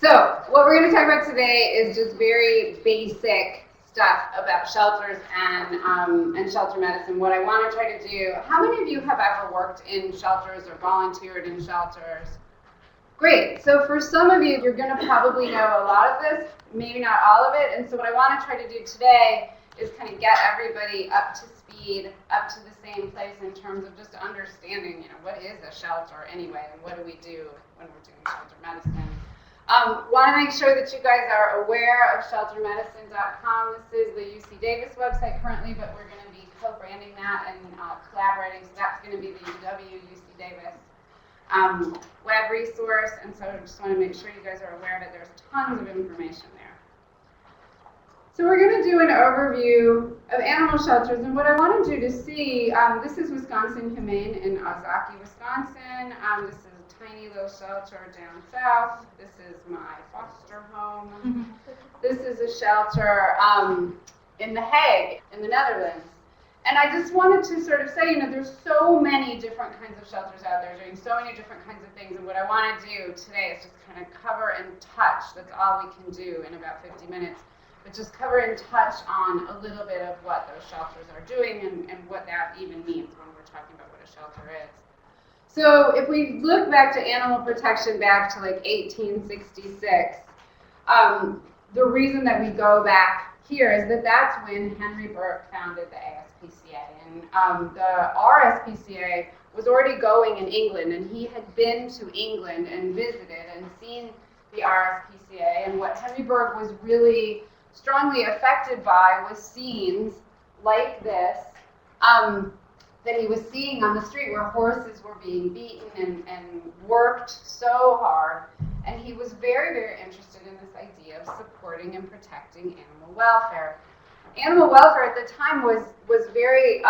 So what we're going to talk about today is just very basic stuff about shelters and shelter medicine. What I want to try to do, how many of you have ever worked in shelters or volunteered in shelters? Great. So for some of you, you're going to probably know a lot of this, maybe not all of it. And so what I want to try to do today is kind of get everybody up to speed, up to the same place in terms of just understanding, what is a shelter anyway, and what do we do when we're doing shelter medicine. Want to make sure that you guys are aware of sheltermedicine.com. This is the UC Davis website currently, but we're going to be co-branding that and collaborating. So that's going to be the UC Davis web resource. And so I just want to make sure you guys are aware of it. There's tons of information there. So we're going to do an overview of animal shelters. And what I wanted you to see, this is Wisconsin Humane in Ozaukee, Wisconsin. This is a tiny little shelter down south. This is my foster home. This is a shelter in The Hague in the Netherlands. And I just wanted to sort of say, there's so many different kinds of shelters out there doing so many different kinds of things. And what I want to do today is just kind of cover and touch. That's all we can do in about 50 minutes. But just cover and touch on a little bit of what those shelters are doing and what that even means when we're talking about what a shelter is. So if we look back to animal protection back to like 1866, the reason that we go back here is that that's when Henry Burke founded the ASPCA. And the RSPCA was already going in England, and he had been to England and visited and seen the RSPCA. And what Henry Burke was really strongly affected by was scenes like this that he was seeing on the street where horses were being beaten and worked so hard. And he was very, very interested in this idea of supporting and protecting animal welfare. Animal welfare at the time was very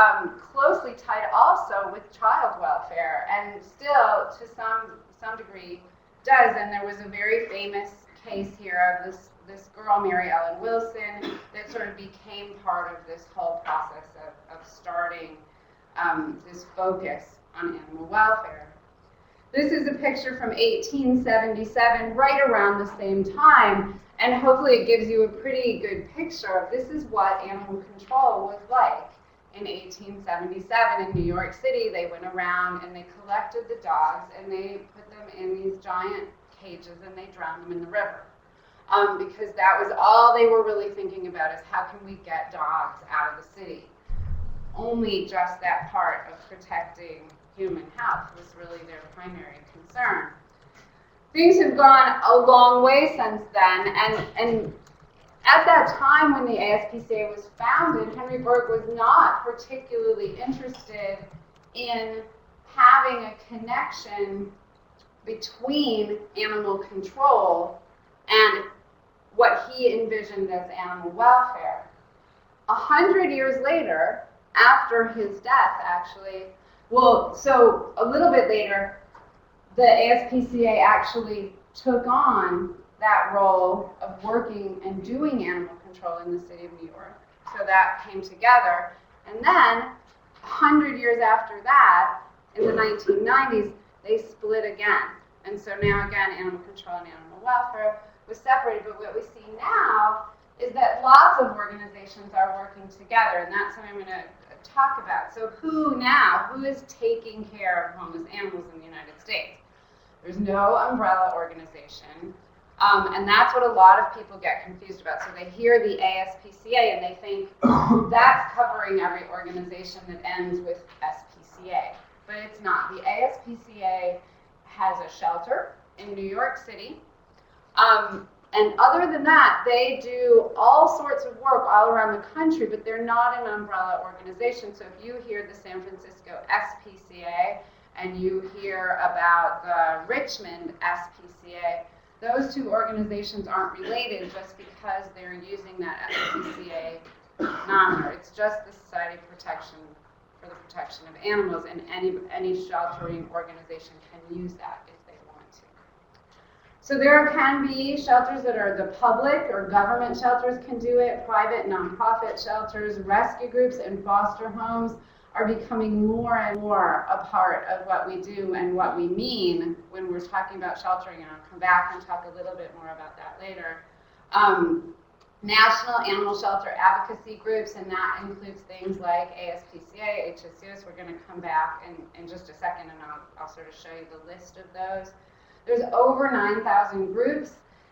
closely tied also with child welfare, and still to some degree does. And there was a very famous case here of this girl, Mary Ellen Wilson, that sort of became part of this whole process of starting this focus on animal welfare. This is a picture from 1877, right around the same time, and hopefully it gives you a pretty good picture of this is what animal control was like in 1877 in New York City. They went around and they collected the dogs and they put them in these giant cages and they drowned them in the river. Because that was all they were really thinking about, is how can we get dogs out of the city. Only just that part of protecting human health was really their primary concern. Things have gone a long way since then, and at that time when the ASPCA was founded, Henry Burke was not particularly interested in having a connection between animal control and what he envisioned as animal welfare. 100 years later, after his death, actually, so a little bit later, the ASPCA actually took on that role of working and doing animal control in the city of New York. So that came together. And then, 100 years after that, in the 1990s, they split again. And so now, again, animal control and animal welfare was separated. But what we see now is that lots of organizations are working together, and that's what I'm going to talk about. So who is taking care of homeless animals in the United States? There's no umbrella organization, and that's what a lot of people get confused about. So they hear the ASPCA and they think that's covering every organization that ends with SPCA, but it's not. The ASPCA has a shelter in New York City, and other than that, they do all sorts of work all around the country, but they're not an umbrella organization. So if you hear the San Francisco SPCA and you hear about the Richmond SPCA, those two organizations aren't related just because they're using that SPCA number. It's just the Society for the Protection of Animals, and any sheltering organization can use that if they want to. So there can be shelters that are the public or government shelters can do it, private nonprofit shelters, rescue groups, and foster homes are becoming more and more a part of what we do and what we mean when we're talking about sheltering, and I'll come back and talk a little bit more about that later. National animal shelter advocacy groups, and that includes things like ASPCA, HSUS. We're going to come back in just a second, and I'll sort of show you the list of those. There's over 9,000 groups,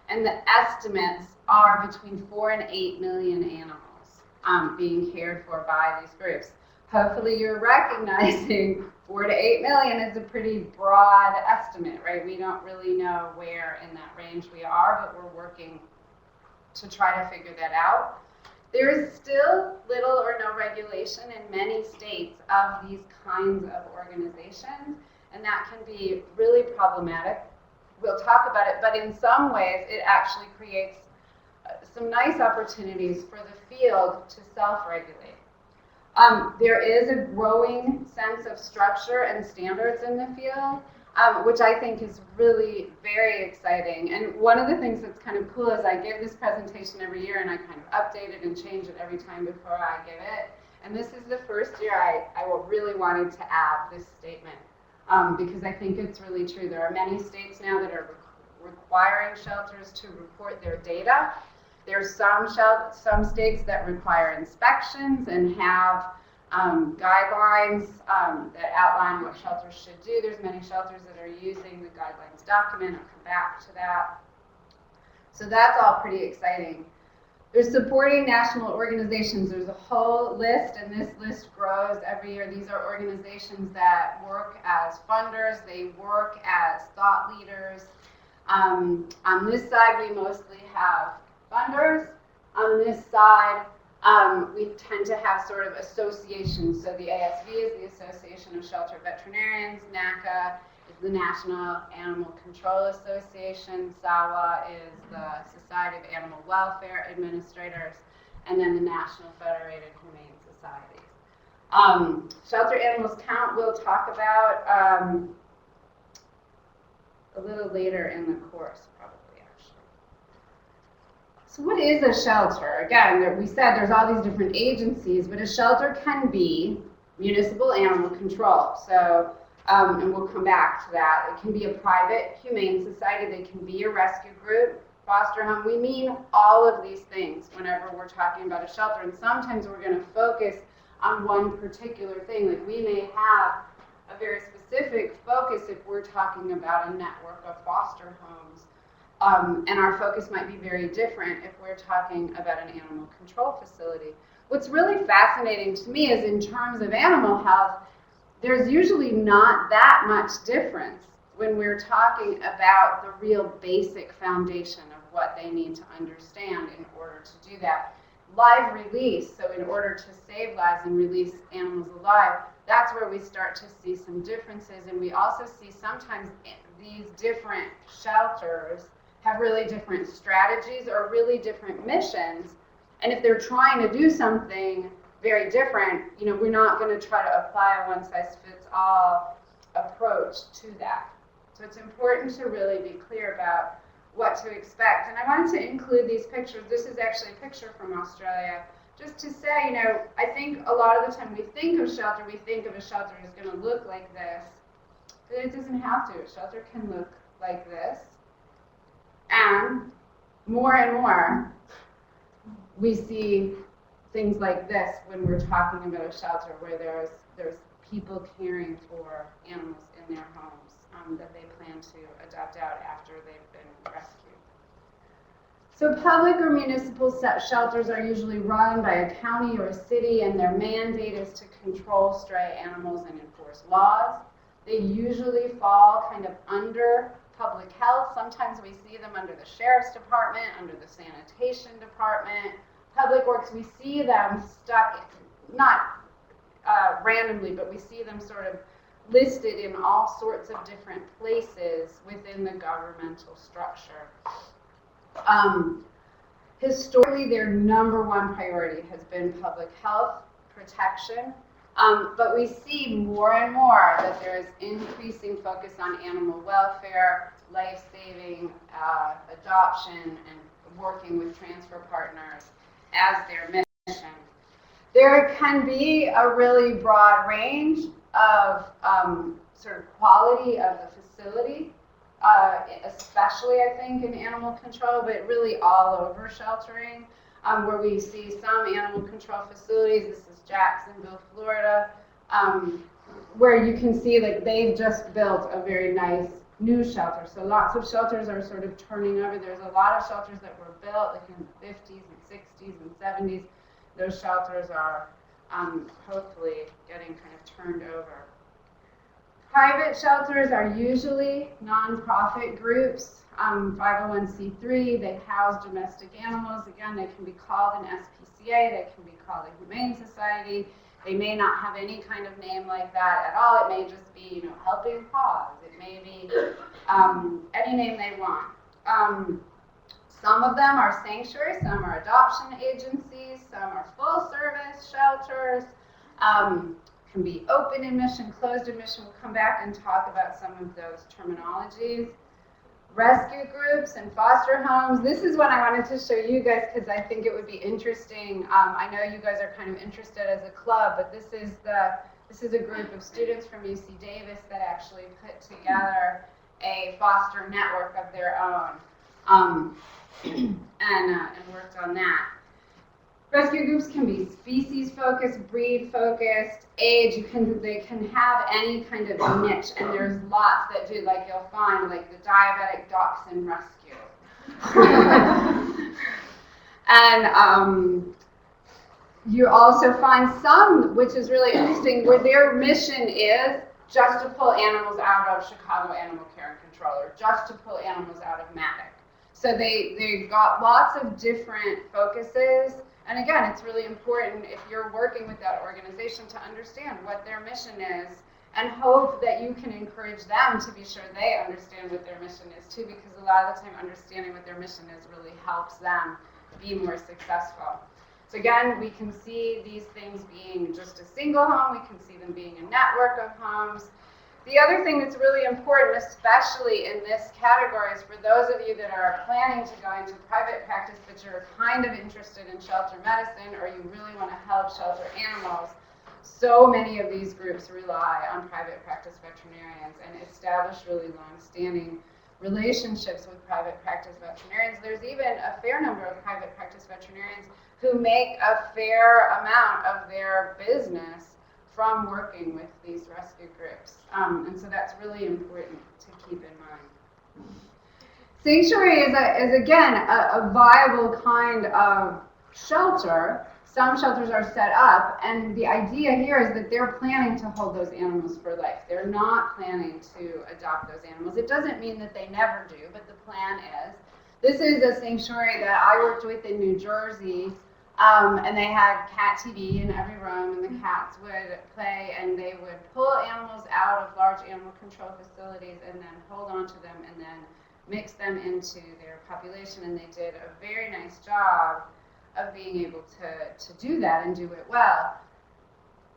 and the estimates are between 4 and 8 million animals being cared for by these groups. Hopefully you're recognizing 4 to 8 million is a pretty broad estimate, right? We don't really know where in that range we are, but we're working to try to figure that out. There is still little or no regulation in many states of these kinds of organizations, and that can be really problematic. We'll talk about it, but in some ways it actually creates some nice opportunities for the field to self-regulate. There is a growing sense of structure and standards in the field, which I think is really very exciting. And one of the things that's kind of cool is I give this presentation every year, and I kind of update it and change it every time before I give it. And this is the first year I really wanted to add this statement, because I think it's really true. There are many states now that are requiring shelters to report their data. There's some states that require inspections and have guidelines that outline what shelters should do. There's many shelters that are using the guidelines document. I'll come back to that. So that's all pretty exciting. There's supporting national organizations. There's a whole list, and this list grows every year. These are organizations that work as funders. They work as thought leaders. On this side, we mostly have funders. On this side, we tend to have sort of associations. So the ASV is the Association of Shelter Veterinarians. NACA is the National Animal Control Association. SAWA is the Society of Animal Welfare Administrators. And then the National Federated Humane Societies. Shelter animals count we'll talk about a little later in the course, probably. So what is a shelter? Again, we said there's all these different agencies, but a shelter can be municipal animal control. So, and we'll come back to that. It can be a private humane society. They can be a rescue group, foster home. We mean all of these things whenever we're talking about a shelter. And sometimes we're going to focus on one particular thing. Like we may have a very specific focus if we're talking about a network of foster homes. And our focus might be very different if we're talking about an animal control facility. What's really fascinating to me is in terms of animal health, there's usually not that much difference when we're talking about the real basic foundation of what they need to understand in order to do that. Live release, so in order to save lives and release animals alive, that's where we start to see some differences. And we also see sometimes these different shelters have really different strategies or really different missions. And if they're trying to do something very different, we're not going to try to apply a one-size-fits-all approach to that. So it's important to really be clear about what to expect. And I wanted to include these pictures. This is actually a picture from Australia, just to say, I think a lot of the time we think of shelter, we think of a shelter as going to look like this, but it doesn't have to. A shelter can look like this. And more, we see things like this when we're talking about a shelter where there's people caring for animals in their homes that they plan to adopt out after they've been rescued. So public or municipal shelters are usually run by a county or a city, and their mandate is to control stray animals and enforce laws. They usually fall kind of under public health. Sometimes we see them under the sheriff's department, under the sanitation department, public works. We see them stuck, not randomly, but we see them sort of listed in all sorts of different places within the governmental structure. Historically, their number one priority has been public health protection. But we see more and more that there is increasing focus on animal welfare, life-saving, adoption, and working with transfer partners as their mission. There can be a really broad range of sort of quality of the facility, especially I think in animal control, but really all over sheltering, where we see some animal control facilities. This is Jacksonville, Florida, where you can see like they've just built a very nice new shelter. So lots of shelters are sort of turning over. There's a lot of shelters that were built like in the 50s and 60s and 70s. Those shelters are hopefully getting kind of turned over. Private shelters are usually nonprofit groups, 501c3. They house domestic animals. Again, they can be called an SPCA. They can be called a humane society. They may not have any kind of name like that at all. It may just be, Helping Paws. It may be any name they want. Some of them are sanctuaries, some are adoption agencies, some are full service shelters, can be open admission, closed admission. We'll come back and talk about some of those terminologies. Rescue groups and foster homes. This is what I wanted to show you guys because I think it would be interesting. I know you guys are kind of interested as a club, but this is a group of students from UC Davis that actually put together a foster network of their own. And worked on that. Rescue groups can be species-focused, breed-focused, age. They can have any kind of niche, and there's lots that do. Like you'll find, like the diabetic dachshund rescue, and you also find some, which is really interesting, where their mission is just to pull animals out of Chicago Animal Care and Control, or just to pull animals out of Matic. So they've got lots of different focuses. And again, it's really important if you're working with that organization to understand what their mission is and hope that you can encourage them to be sure they understand what their mission is too, because a lot of the time understanding what their mission is really helps them be more successful. So again, we can see these things being just a single home. We can see them being a network of homes. The other thing that's really important, especially in this category, is for those of you that are planning to go into private practice, but you're kind of interested in shelter medicine, or you really want to help shelter animals, so many of these groups rely on private practice veterinarians and establish really long-standing relationships with private practice veterinarians. There's even a fair number of private practice veterinarians who make a fair amount of their business from working with these rescue groups. And so that's really important to keep in mind. Sanctuary is again, a viable kind of shelter. Some shelters are set up, and the idea here is that they're planning to hold those animals for life. They're not planning to adopt those animals. It doesn't mean that they never do, but the plan is. This is a sanctuary that I worked with in New Jersey. And they had cat TV in every room, and the cats would play, and they would pull animals out of large animal control facilities and then hold on to them and then mix them into their population, and they did a very nice job of being able to do that and do it well.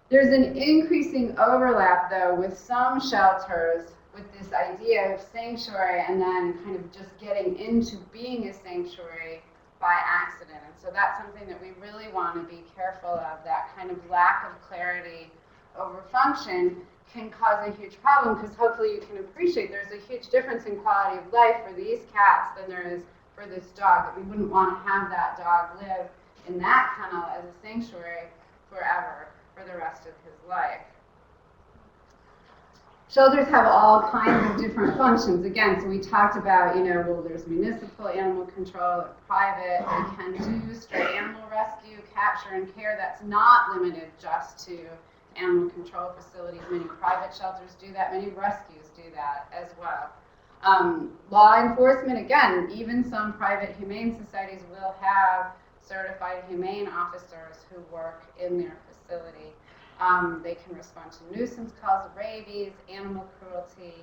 There's an increasing overlap, though, with some shelters with this idea of sanctuary and then kind of just getting into being a sanctuary by accident. And so that's something that we really want to be careful of. That kind of lack of clarity over function can cause a huge problem, because hopefully you can appreciate there's a huge difference in quality of life for these cats than there is for this dog. That we wouldn't want to have that dog live in that kennel as a sanctuary forever for the rest of his life. Shelters have all kinds of different functions. Again, so we talked about, well, there's municipal animal control, or private. They can do stray animal rescue, capture, and care. That's not limited just to animal control facilities. Many private shelters do that. Many rescues do that as well. Law enforcement, again, even some private humane societies will have certified humane officers who work in their facility. They can respond to nuisance calls, rabies, animal cruelty.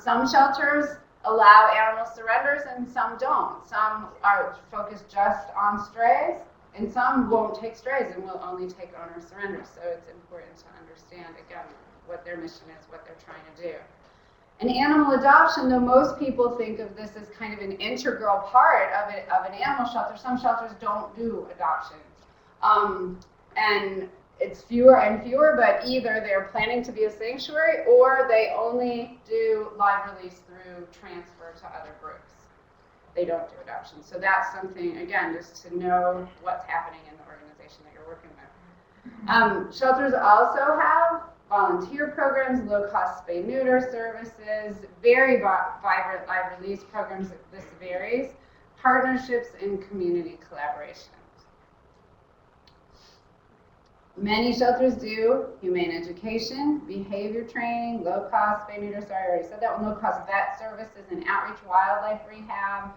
Some shelters allow animal surrenders and some don't. Some are focused just on strays, and some won't take strays and will only take owner surrenders. So it's important to understand, again, what their mission is, what they're trying to do. An animal adoption, though most people think of this as kind of an integral part of an animal shelter, some shelters don't do adoptions. and it's fewer and fewer, but either they're planning to be a sanctuary or they only do live release through transfer to other groups. They don't do adoption. So that's something, again, just to know what's happening in the organization that you're working with. Shelters also have volunteer programs, low-cost spay-neuter services, very vibrant live release programs. This varies. Partnerships and community collaboration. Many shelters do humane education, behavior training, low-cost spay-neuter, sorry, I already said that one, low-cost vet services and outreach wildlife rehab,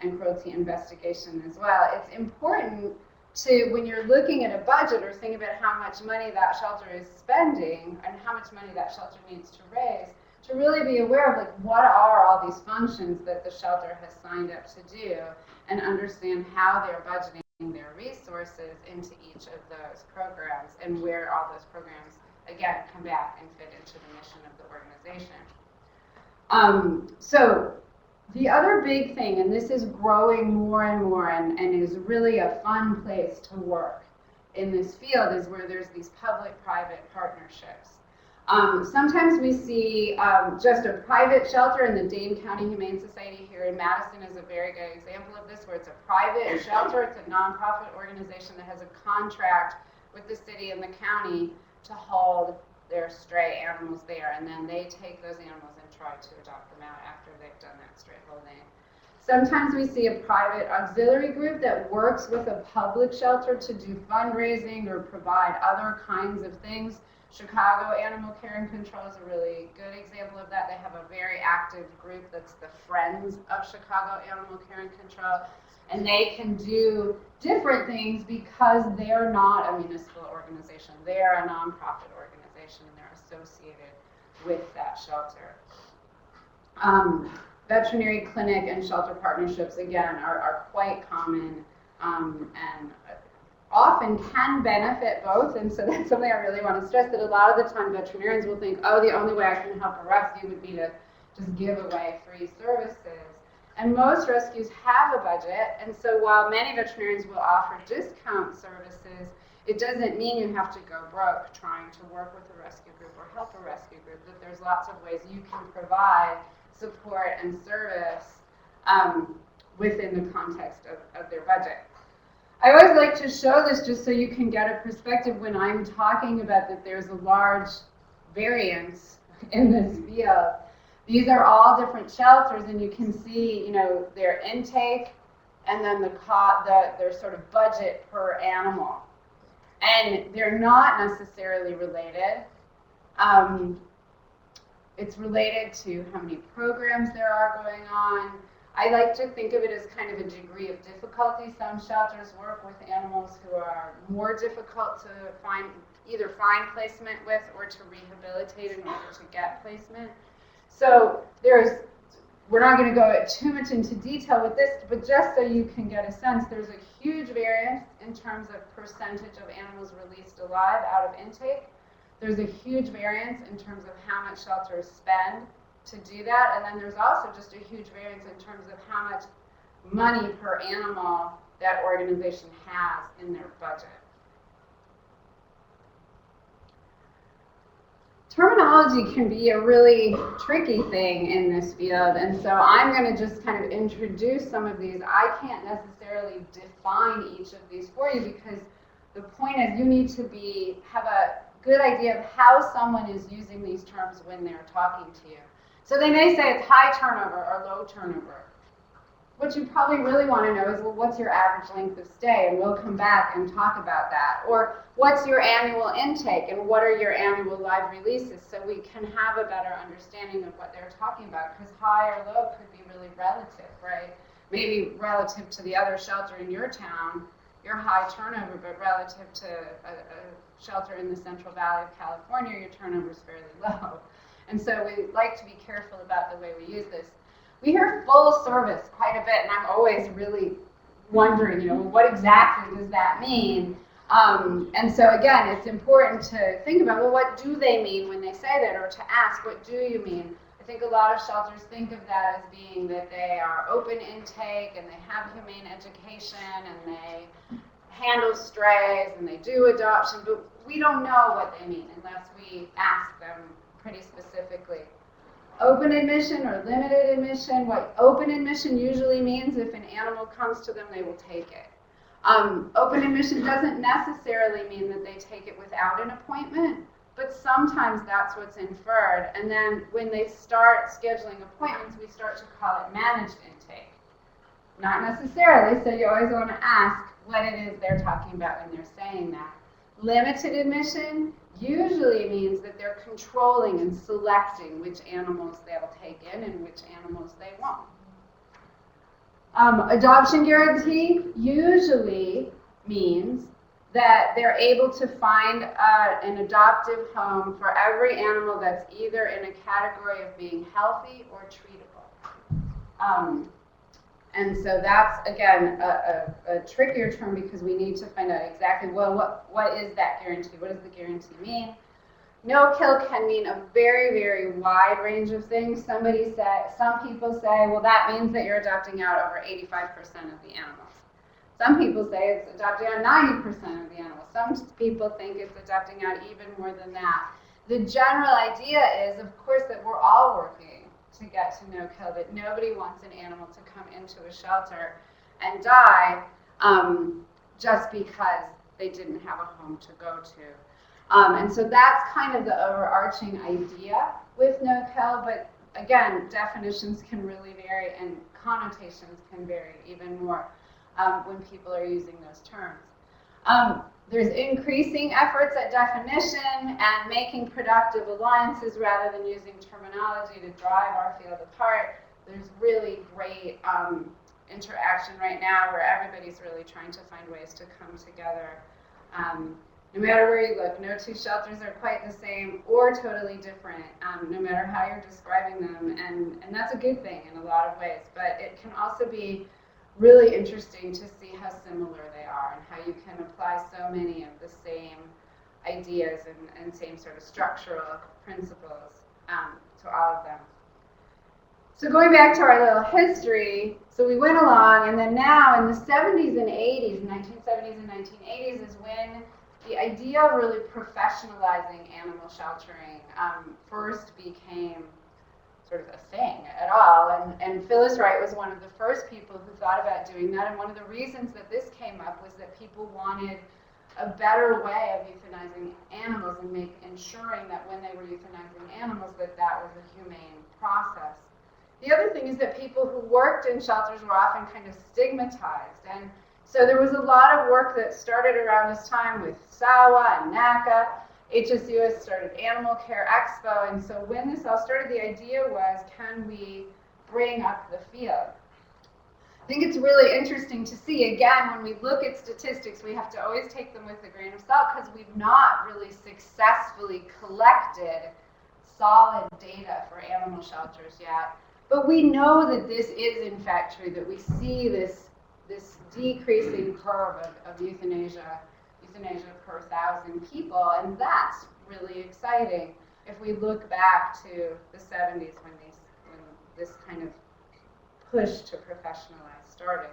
and cruelty investigation as well. It's important to, when you're looking at a budget or thinking about how much money that shelter is spending and how much money that shelter needs to raise, to really be aware of like what are all these functions that the shelter has signed up to do and understand how they're budgeting their resources into each of those programs and where all those programs, again, come back and fit into the mission of the organization. So the other big thing, and this is growing more and more and is really a fun place to work in this field, is where there's these public-private partnerships. Sometimes we see just a private shelter, and the Dane County Humane Society here in Madison is a very good example of this, where it's a private shelter. It's a nonprofit organization that has a contract with the city and the county to hold their stray animals there, and then they take those animals and try to adopt them out after they've done that stray holding. Sometimes we see a private auxiliary group that works with a public shelter to do fundraising or provide other kinds of things. Chicago Animal Care and Control is a really good example of that. They have a very active group that's the Friends of Chicago Animal Care and Control, and they can do different things because they're not a municipal organization. They're a nonprofit organization, and they're associated with that shelter. Veterinary clinic and shelter partnerships, again, are quite common and often can benefit both, and so that's something I really want to stress, that a lot of the time veterinarians will think, oh, the only way I can help a rescue would be to just give away free services. And most rescues have a budget, and so while many veterinarians will offer discount services, it doesn't mean you have to go broke trying to work with a rescue group or help a rescue group, that there's lots of ways you can provide support and service within the context of their budget. I always like to show this just so you can get a perspective when I'm talking about that there's a large variance in this field. These are all different shelters, and you can see, you know, their intake and then their sort of budget per animal. And they're not necessarily related. It's related to how many programs there are going on. I like to think of it as kind of a degree of difficulty. Some shelters work with animals who are more difficult to either find placement with or to rehabilitate in order to get placement. So we're not going to go too much into detail with this, but just so you can get a sense, there's a huge variance in terms of percentage of animals released alive out of intake. There's a huge variance in terms of how much shelters spend to do that, and then there's also just a huge variance in terms of how much money per animal that organization has in their budget. Terminology can be a really tricky thing in this field, and so I'm going to just kind of introduce some of these. I can't necessarily define each of these for you, because the point is you need to have a good idea of how someone is using these terms when they're talking to you. So they may say it's high turnover or low turnover. What you probably really want to know is, well, what's your average length of stay? And we'll come back and talk about that. Or what's your annual intake and what are your annual live releases, so we can have a better understanding of what they're talking about, because high or low could be really relative, right? Maybe relative to the other shelter in your town, you're high turnover, but relative to a shelter in the Central Valley of California, your turnover is fairly low. And so we like to be careful about the way we use this. We hear full service quite a bit, and I'm always really wondering, you know, what exactly does that mean? And so again, it's important to think about, well, what do they mean when they say that, or to ask, what do you mean? I think a lot of shelters think of that as being that they are open intake and they have humane education and they handle strays and they do adoption, but we don't know what they mean unless we ask them pretty specifically. Open admission or limited admission. What open admission usually means, if an animal comes to them, they will take it. Open admission doesn't necessarily mean that they take it without an appointment, but sometimes that's what's inferred. And then when they start scheduling appointments, we start to call it managed intake. Not necessarily, so you always want to ask what it is they're talking about when they're saying that. Limited admission usually means that they're controlling and selecting which animals they'll take in and which animals they won't. Adoption guarantee usually means that they're able to find an adoptive home for every animal that's either in a category of being healthy or treatable. And so that's, again, a trickier term because we need to find out exactly, well, what is that guarantee? What does the guarantee mean? No-kill can mean a very, very wide range of things. Some people say, well, that means that you're adopting out over 85% of the animals. Some people say it's adopting out 90% of the animals. Some people think it's adopting out even more than that. The general idea is, of course, that we're all working to get to no-kill, that nobody wants an animal to come into a shelter and die just because they didn't have a home to go to. And so that's kind of the overarching idea with no-kill, but again, definitions can really vary and connotations can vary even more when people are using those terms. There's increasing efforts at definition and making productive alliances rather than using terminology to drive our field apart. There's really great interaction right now where everybody's really trying to find ways to come together. No matter where you look, no two shelters are quite the same or totally different, no matter how you're describing them, and that's a good thing in a lot of ways, but it can also be really interesting to see how similar they are and how you can apply so many of the same ideas and same sort of structural principles to all of them. So going back to our little history, so we went along, and then now in the 70s and 80s, 1970s and 1980s is when the idea of really professionalizing animal sheltering first became sort of a thing at all. And Phyllis Wright was one of the first people who thought about doing that. And one of the reasons that this came up was that people wanted a better way of euthanizing animals and ensuring that when they were euthanizing animals that that was a humane process. The other thing is that people who worked in shelters were often kind of stigmatized. And so there was a lot of work that started around this time with SAWA and NACA. HSUS started Animal Care Expo, and so when this all started, the idea was, can we bring up the field? I think it's really interesting to see, again, when we look at statistics, we have to always take them with a grain of salt because we've not really successfully collected solid data for animal shelters yet. But we know that this is in fact true, that we see this decreasing curve of euthanasia per 1,000 people, and that's really exciting if we look back to the 70s when this kind of push to professionalize started.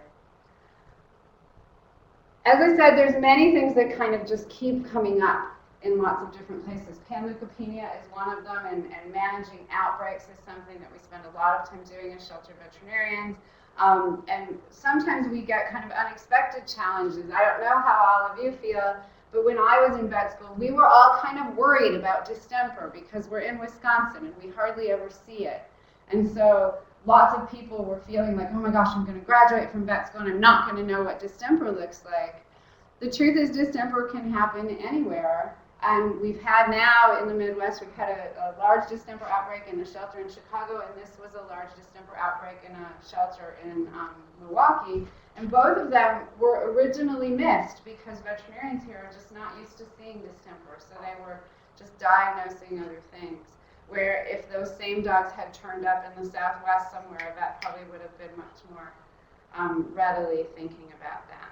As I said, there's many things that kind of just keep coming up in lots of different places. Panleukopenia is one of them, and managing outbreaks is something that we spend a lot of time doing as shelter veterinarians. And sometimes we get kind of unexpected challenges. I don't know how all of you feel, but when I was in vet school, we were all kind of worried about distemper because we're in Wisconsin and we hardly ever see it. And so lots of people were feeling like, oh my gosh, I'm going to graduate from vet school and I'm not going to know what distemper looks like. The truth is distemper can happen anywhere. And we've had now in the Midwest, we've had a large distemper outbreak in a shelter in Chicago, and this was a large distemper outbreak in a shelter in Milwaukee. And both of them were originally missed because veterinarians here are just not used to seeing distemper. So they were just diagnosing other things. Where if those same dogs had turned up in the Southwest somewhere, that probably would have been much more readily thinking about that.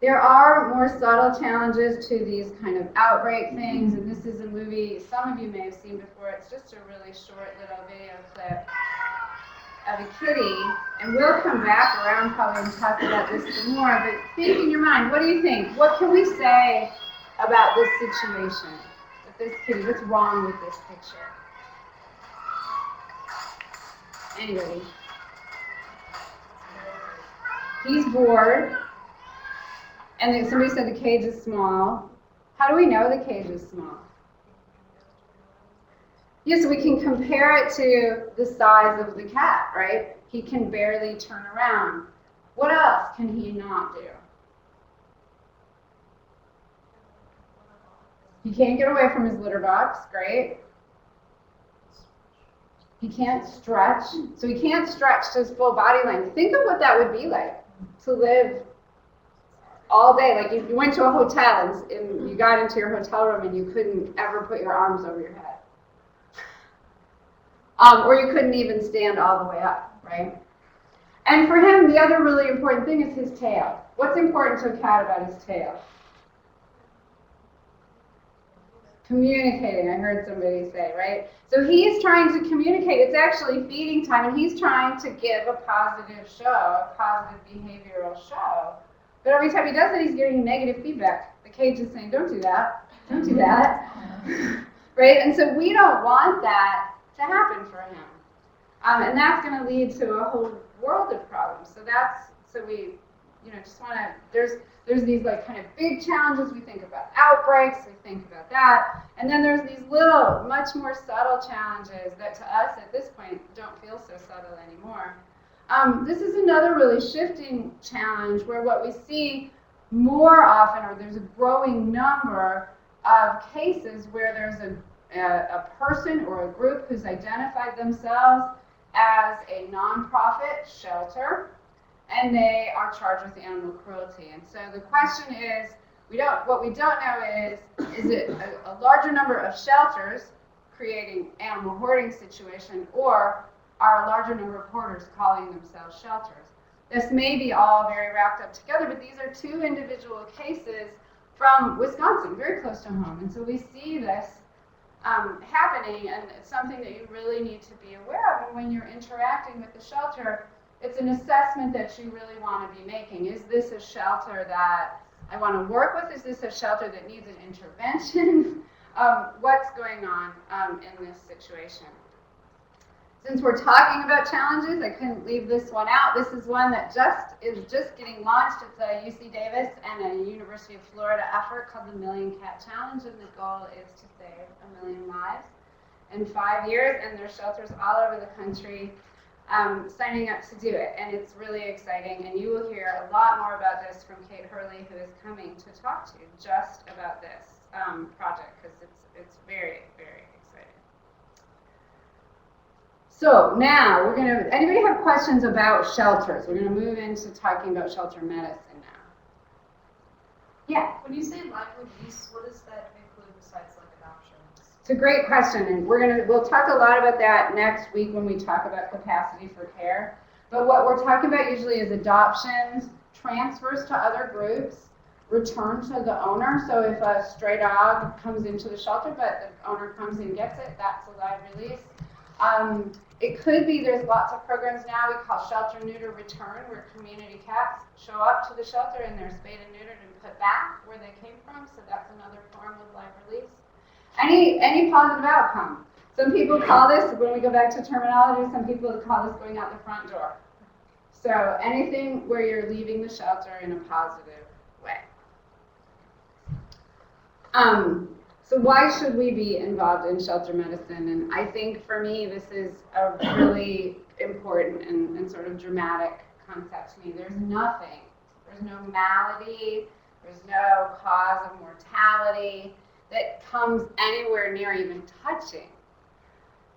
There are more subtle challenges to these kind of outbreak things, and this is a movie some of you may have seen before. It's just a really short little video clip. of a kitty, and we'll come back around probably and talk about this some more, but think in your mind, what do you think? What can we say about this situation with this kitty? What's wrong with this picture? Anybody? He's bored, and then somebody said the cage is small. How do we know the cage is small? Yes, we can compare it to the size of the cat, right? He can barely turn around. What else can he not do? He can't get away from his litter box, great. He can't stretch, so he can't stretch to his full body length. Think of what that would be like to live all day. Like if you went to a hotel and you got into your hotel room and you couldn't ever put your arms over your head. Or you couldn't even stand all the way up, right? And for him, the other really important thing is his tail. What's important to a cat about his tail? Communicating, I heard somebody say, right? So he's trying to communicate. It's actually feeding time, and he's trying to give a positive show, a positive behavioral show. But every time he does it, he's getting negative feedback. The cage is saying, don't do that, don't do that, right? And so we don't want that to happen for him. And that's going to lead to a whole world of problems. So we, just want to, there's these like kind of big challenges. We think about outbreaks, we think about that. And then there's these little, much more subtle challenges that to us at this point don't feel so subtle anymore. This is another really shifting challenge where what we see more often, or there's a growing number of cases where there's a person or a group who's identified themselves as a nonprofit shelter, and they are charged with animal cruelty. And so the question is, what we don't know is it a larger number of shelters creating animal hoarding situation, or are a larger number of hoarders calling themselves shelters? This may be all very wrapped up together, but these are two individual cases from Wisconsin, very close to home. And so we see this happening, and it's something that you really need to be aware of. And when you're interacting with the shelter, it's an assessment that you really want to be making. Is this a shelter that I want to work with? Is this a shelter that needs an intervention? What's going on in this situation? Since we're talking about challenges, I couldn't leave this one out. This is one that is just getting launched. It's a UC Davis and a University of Florida effort called the Million Cat Challenge, and the goal is to save 1 million lives in 5 years, and there's shelters all over the country signing up to do it, and it's really exciting, and you will hear a lot more about this from Kate Hurley, who is coming to talk to you just about this project, because it's very, very exciting. So now anybody have questions about shelters? We're going to move into talking about shelter medicine now. Yeah? When you say live release, what does that include besides like adoptions? It's a great question, and we'll talk a lot about that next week when we talk about capacity for care. But what we're talking about usually is adoptions, transfers to other groups, return to the owner. So if a stray dog comes into the shelter, but the owner comes and gets it, that's a live release. It could be, there's lots of programs now we call shelter neuter return, where community cats show up to the shelter and they're spayed and neutered and put back where they came from. So that's another form of live release. Any positive outcome. Some people call this, when we go back to terminology, some people call this going out the front door. So anything where you're leaving the shelter in a positive way. So why should we be involved in shelter medicine? And I think for me, this is a really important and sort of dramatic concept to me. There's no malady, there's no cause of mortality that comes anywhere near even touching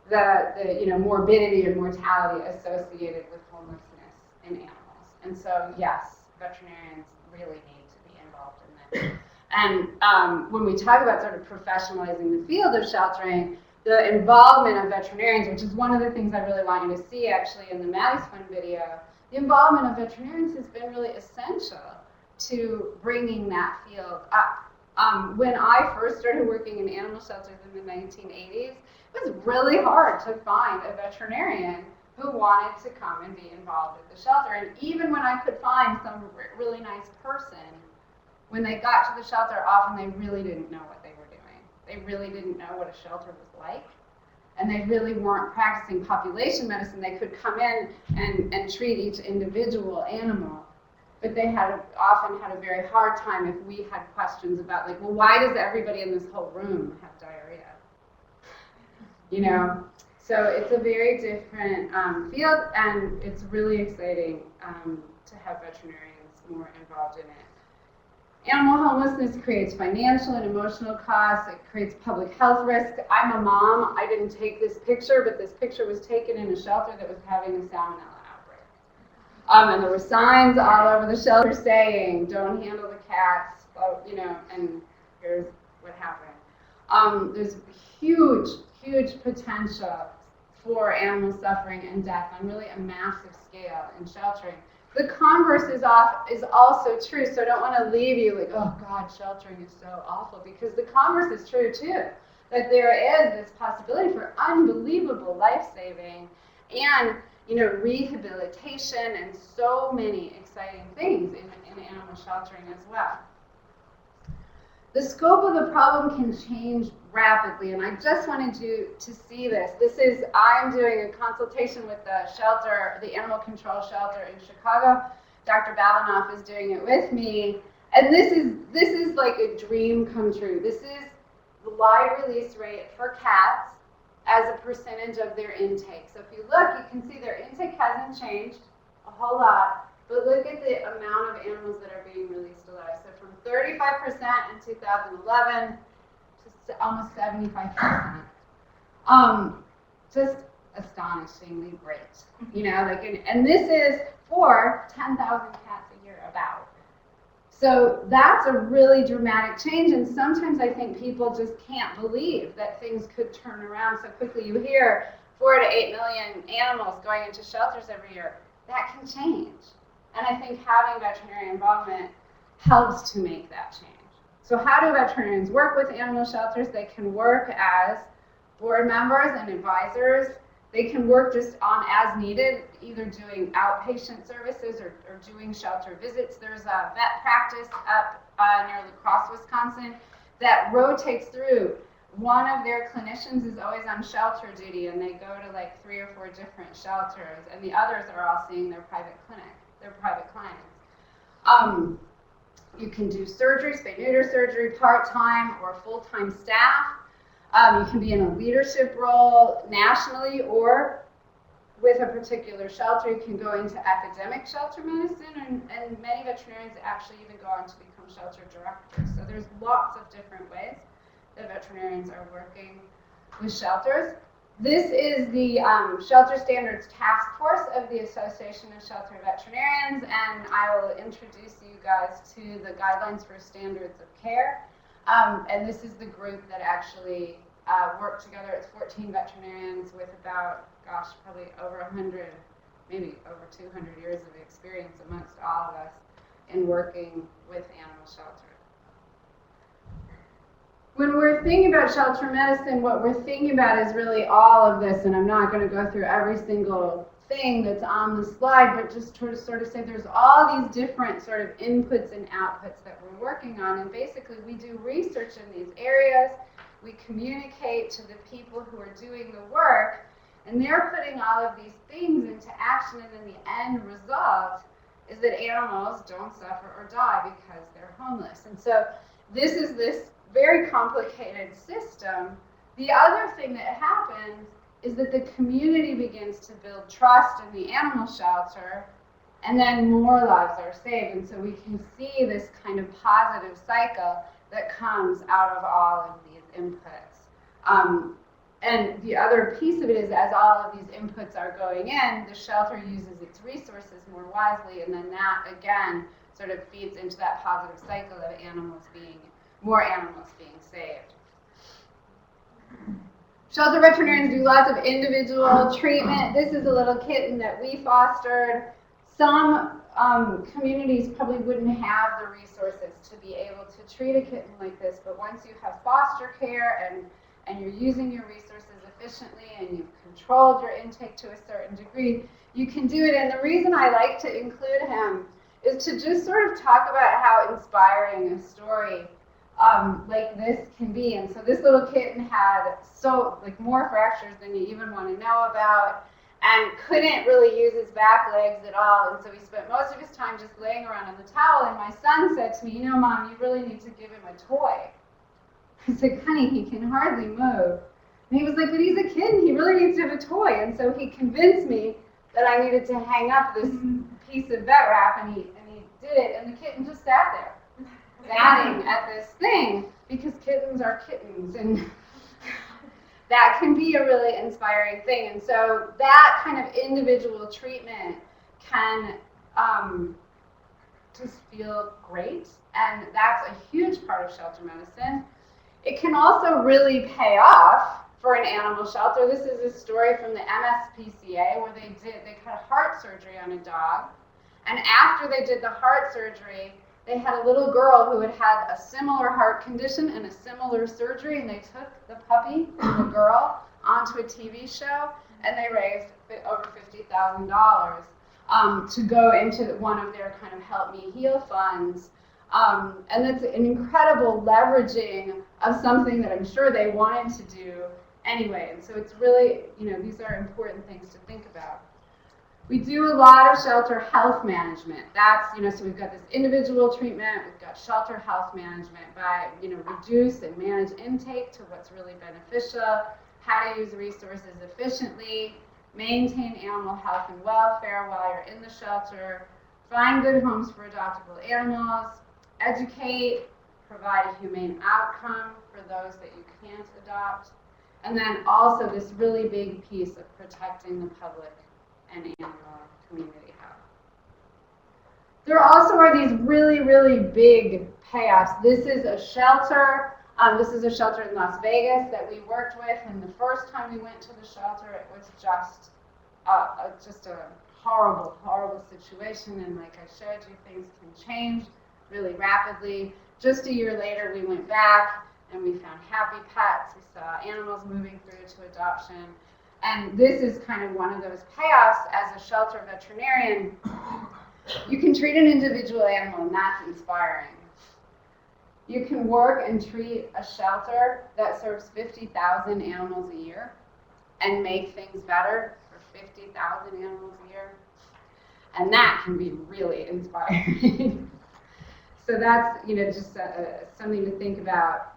the morbidity and mortality associated with homelessness in animals. And so yes, veterinarians really need to be involved in this. And when we talk about sort of professionalizing the field of sheltering, the involvement of veterinarians, which is one of the things I really want you to see actually in the Maddie's Fun video, the involvement of veterinarians has been really essential to bringing that field up. When I first started working in animal shelters in the 1980s, it was really hard to find a veterinarian who wanted to come and be involved at the shelter. And even when I could find some really nice person, when they got to the shelter, often they really didn't know what they were doing. They really didn't know what a shelter was like. And they really weren't practicing population medicine. They could come in and treat each individual animal. But they often had a very hard time if we had questions about, like, well, why does everybody in this whole room have diarrhea? You know? So it's a very different field, and it's really exciting to have veterinarians more involved in it. Animal homelessness creates financial and emotional costs. It creates public health risk. I'm a mom. I didn't take this picture, but this picture was taken in a shelter that was having a salmonella outbreak. And there were signs all over the shelter saying, don't handle the cats, you know, and here's what happened. There's huge potential for animal suffering and death on really a massive scale in sheltering. The converse is also true, so I don't want to leave you like, oh God, sheltering is so awful, because the converse is true too, that there is this possibility for unbelievable life-saving and, you know, rehabilitation and so many exciting things in animal sheltering as well. The scope of the problem can change rapidly, and I just wanted you to see this. I'm doing a consultation with the shelter, the animal control shelter in Chicago. Dr. Balanoff is doing it with me, and this is like a dream come true. This is the live release rate for cats as a percentage of their intake. So if you look, you can see their intake hasn't changed a whole lot, but look at the amount of animals that are being released alive. So from 35% in 2011 to almost 75%. Just astonishingly great. You know, like, and this is for 10,000 cats a year about. So that's a really dramatic change, and sometimes I think people just can't believe that things could turn around so quickly. You hear 4 to 8 million animals going into shelters every year. That can change. And I think having veterinary involvement helps to make that change. So how do veterinarians work with animal shelters? They can work as board members and advisors. They can work just on as needed, either doing outpatient services or doing shelter visits. There's a vet practice up near La Crosse, Wisconsin, that rotates through. One of their clinicians is always on shelter duty, and they go to like 3 or 4 different shelters, and the others are all seeing their private clients. You can do surgery, spay-neuter surgery, part-time or full-time staff. You can be in a leadership role nationally or with a particular shelter. You can go into academic shelter medicine, and many veterinarians actually even go on to become shelter directors. So there's lots of different ways that veterinarians are working with shelters. This is the Shelter Standards Task Force of the Association of Shelter Veterinarians, and I will introduce you guys to the Guidelines for Standards of Care. And this is the group that actually work together. It's 14 veterinarians with about, gosh, probably over 100, maybe over 200 years of experience amongst all of us in working with animal shelters. When we're thinking about shelter medicine, what we're thinking about is really all of this, and I'm not going to go through every single thing that's on the slide, but just to sort of say there's all these different sort of inputs and outputs that we're working on, and basically we do research in these areas, we communicate to the people who are doing the work, and they're putting all of these things into action, and then the end result is that animals don't suffer or die because they're homeless. And so this is this very complicated system. The other thing that happens is that the community begins to build trust in the animal shelter, and then more lives are saved. And so we can see this kind of positive cycle that comes out of all of these inputs. And the other piece of it is, as all of these inputs are going in, the shelter uses its resources more wisely, and then that again sort of feeds into that positive cycle of more animals being saved. Shelter veterinarians do lots of individual treatment. This is a little kitten that we fostered. Some communities probably wouldn't have the resources to be able to treat a kitten like this, but once you have foster care and you're using your resources efficiently and you've controlled your intake to a certain degree, you can do it. And the reason I like to include him is to just sort of talk about how inspiring a story like this can be. And so this little kitten had more fractures than you even want to know about, and couldn't really use his back legs at all. And so he spent most of his time just laying around on the towel. And my son said to me, you know, Mom, you really need to give him a toy. I said, honey, he can hardly move. And he was like, but he's a kid and he really needs to have a toy. And so he convinced me that I needed to hang up this piece of vet wrap, and he did it. And the kitten just sat there, batting at this thing, because kittens are kittens. And that can be a really inspiring thing. And so that kind of individual treatment can just feel great. And that's a huge part of shelter medicine. It can also really pay off for an animal shelter. This is a story from the MSPCA where they cut heart surgery on a dog. And after they did the heart surgery, they had a little girl who had had a similar heart condition and a similar surgery, and they took the puppy and the girl onto a TV show, and they raised over $50,000 to go into one of their kind of Help Me Heal funds. And that's an incredible leveraging of something that I'm sure they wanted to do anyway. And so it's really, these are important things to think about. We do a lot of shelter health management. That's, so we've got this individual treatment, we've got shelter health management by, reduce and manage intake to what's really beneficial, how to use resources efficiently, maintain animal health and welfare while you're in the shelter, find good homes for adoptable animals, educate, provide a humane outcome for those that you can't adopt, and then also this really big piece of protecting the public and animal community health. There also are these really, really big payoffs. This is a shelter. This is a shelter in Las Vegas that we worked with, and the first time we went to the shelter, it was just a horrible, horrible situation. And like I showed you, things can change really rapidly. Just a year later, we went back and we found happy pets. We saw animals moving through to adoption. And this is kind of one of those payoffs as a shelter veterinarian. You can treat an individual animal, and that's inspiring. You can work and treat a shelter that serves 50,000 animals a year and make things better for 50,000 animals a year. And that can be really inspiring. So that's, just something to think about.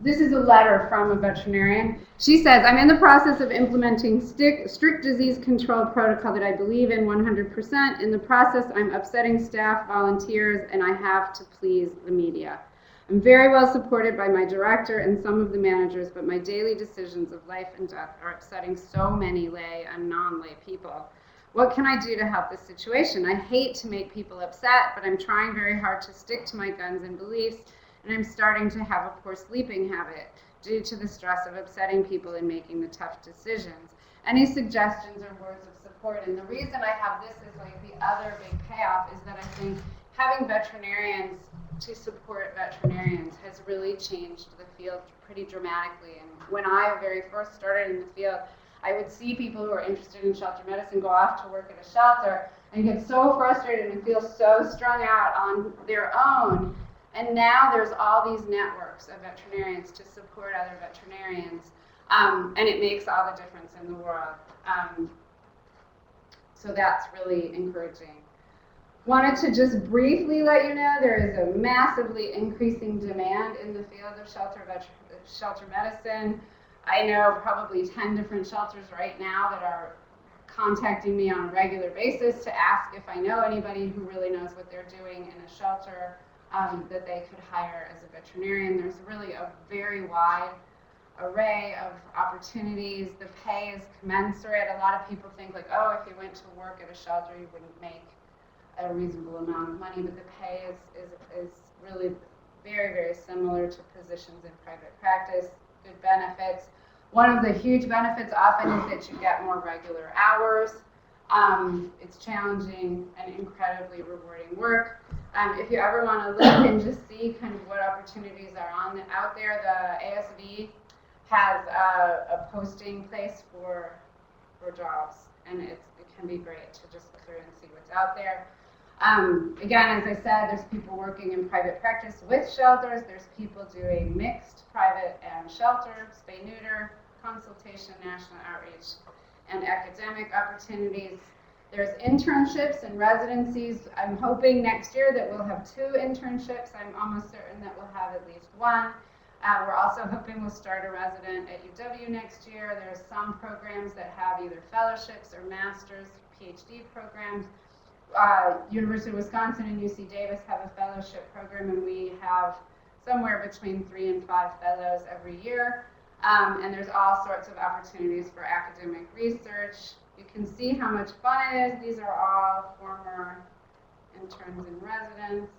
This is a letter from a veterinarian. She says, I'm in the process of implementing strict disease control protocol that I believe in 100%. In the process, I'm upsetting staff, volunteers, and I have to please the media. I'm very well supported by my director and some of the managers, but my daily decisions of life and death are upsetting so many lay and non-lay people. What can I do to help this situation? I hate to make people upset, but I'm trying very hard to stick to my guns and beliefs, and I'm starting to have a poor sleeping habit due to the stress of upsetting people and making the tough decisions. Any suggestions or words of support? And the reason I have this as like the other big payoff is that I think having veterinarians to support veterinarians has really changed the field pretty dramatically. And when I very first started in the field, I would see people who are interested in shelter medicine go off to work at a shelter and get so frustrated and feel so strung out on their own. And now there's all these networks of veterinarians to support other veterinarians, and it makes all the difference in the world. So that's really encouraging. Wanted to just briefly let you know there is a massively increasing demand in the field of shelter medicine. I know probably 10 different shelters right now that are contacting me on a regular basis to ask if I know anybody who really knows what they're doing in a shelter that they could hire as a veterinarian. There's really a very wide array of opportunities. The pay is commensurate. A lot of people think like, oh, if you went to work at a shelter, you wouldn't make a reasonable amount of money, but the pay is really very, very similar to positions in private practice. Good benefits. One of the huge benefits often is that you get more regular hours. It's challenging and incredibly rewarding work. If you ever want to look and just see kind of what opportunities are out there, the ASV has a posting place for jobs, and it can be great to just look through and see what's out there. Again, as I said, there's people working in private practice with shelters. There's people doing mixed private and shelter, spay neuter, consultation, national outreach, and academic opportunities. There's internships and residencies. I'm hoping next year that we'll have 2 internships. I'm almost certain that we'll have at least 1. We're also hoping we'll start a resident at UW next year. There's some programs that have either fellowships or master's, PhD programs. University of Wisconsin and UC Davis have a fellowship program, and we have somewhere between 3 and 5 fellows every year. And there's all sorts of opportunities for academic research. You can see how much fun it is. These are all former interns and residents.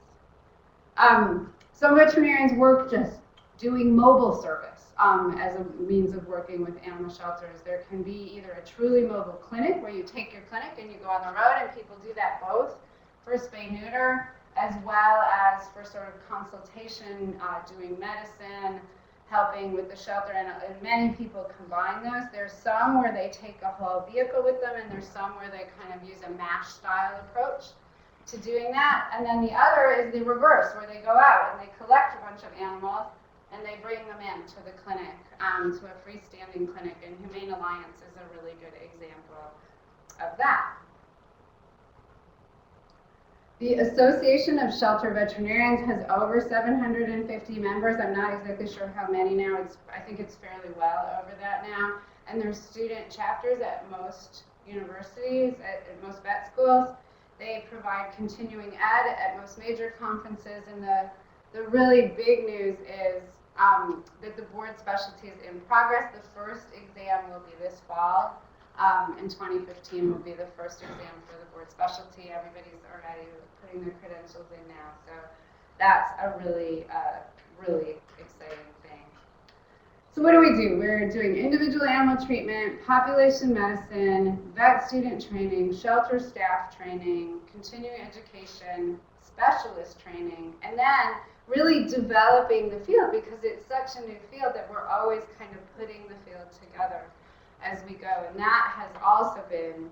Some veterinarians work just doing mobile service as a means of working with animal shelters. There can be either a truly mobile clinic where you take your clinic and you go on the road, and people do that both for spay neuter as well as for sort of consultation, doing medicine, helping with the shelter, and many people combine those. There's some where they take a whole vehicle with them, and there's some where they kind of use a MASH style approach to doing that. And then the other is the reverse, where they go out and they collect a bunch of animals and they bring them in to the clinic, to a freestanding clinic, and Humane Alliance is a really good example of that. The Association of Shelter Veterinarians has over 750 members. I'm not exactly sure how many now. I think it's fairly well over that now. And there's student chapters at most universities, at most vet schools. They provide continuing ed at most major conferences. And the really big news is that the board specialty is in progress. The first exam will be this fall. In 2015 will be the first exam for the board specialty. Everybody's already putting their credentials in now, so that's a really, really exciting thing. So what do? We're doing individual animal treatment, population medicine, vet student training, shelter staff training, continuing education, specialist training, and then really developing the field, because it's such a new field that we're always kind of putting the field together as we go, and that has also been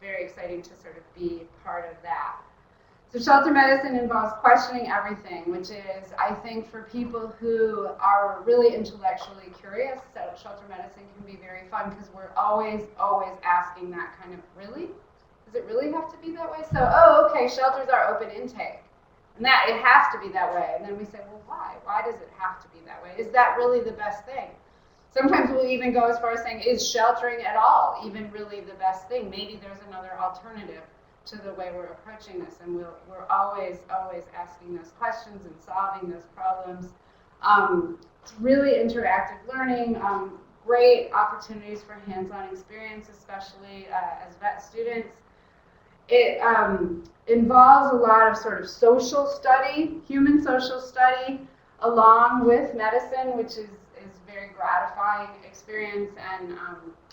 very exciting to sort of be part of that. So shelter medicine involves questioning everything, which is, I think, for people who are really intellectually curious, so shelter medicine can be very fun, because we're always asking that kind of, really? Does it really have to be that way? So, oh, okay, shelters are open intake, and that it has to be that way. And then we say, well, why? Why does it have to be that way? Is that really the best thing? Sometimes we'll even go as far as saying, is sheltering at all even really the best thing? Maybe there's another alternative to the way we're approaching this, and we're always asking those questions and solving those problems. It's really interactive learning, great opportunities for hands-on experience, especially as vet students. It involves a lot of sort of social study, human social study, along with medicine, which is very gratifying experience, and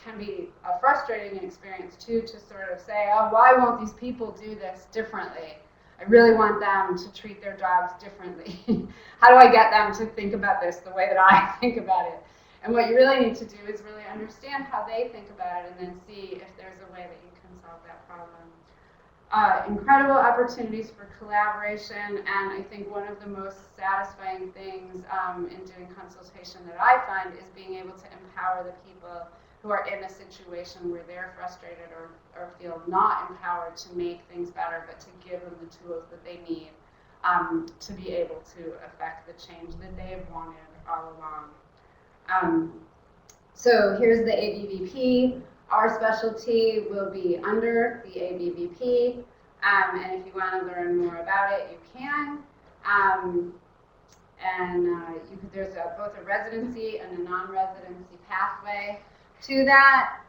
can be a frustrating experience too, to sort of say, oh, why won't these people do this differently? I really want them to treat their dogs differently. How do I get them to think about this the way that I think about it? And what you really need to do is really understand how they think about it, and then see if there's a way that you can solve that problem. Incredible opportunities for collaboration, and I think one of the most satisfying things in doing consultation that I find is being able to empower the people who are in a situation where they're frustrated or feel not empowered to make things better, but to give them the tools that they need to be able to affect the change that they've wanted all along. So here's the ABVP. Our specialty will be under the ABVP, and if you want to learn more about it, you can. There's both a residency and a non-residency pathway to that.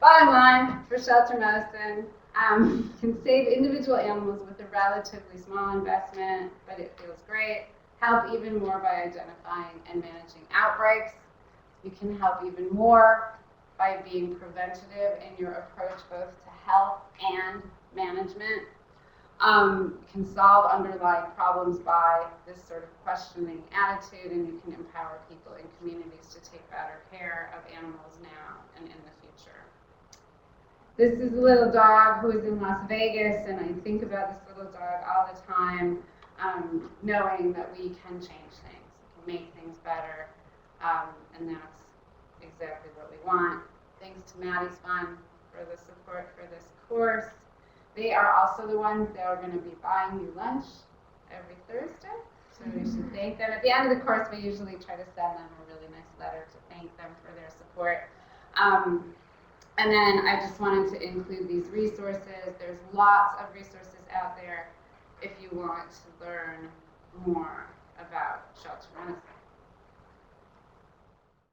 Bottom line, for shelter medicine, can save individual animals with a relatively small investment, but it feels great. Help even more by identifying and managing outbreaks. You can help even more by being preventative in your approach both to health and management. can solve underlying problems by this sort of questioning attitude, and you can empower people in communities to take better care of animals now and in the future. This is a little dog who is in Las Vegas, and I think about this little dog all the time, knowing that we can change things, we can make things better, and that's exactly what we want. Thanks to Maddie's Fund for the support for this course. They are also the ones that are going to be buying you lunch every Thursday, so we should thank them. At the end of the course, we usually try to send them a really nice letter to thank them for their support. And then I just wanted to include these resources. There's lots of resources out there if you want to learn more about shelter medicine.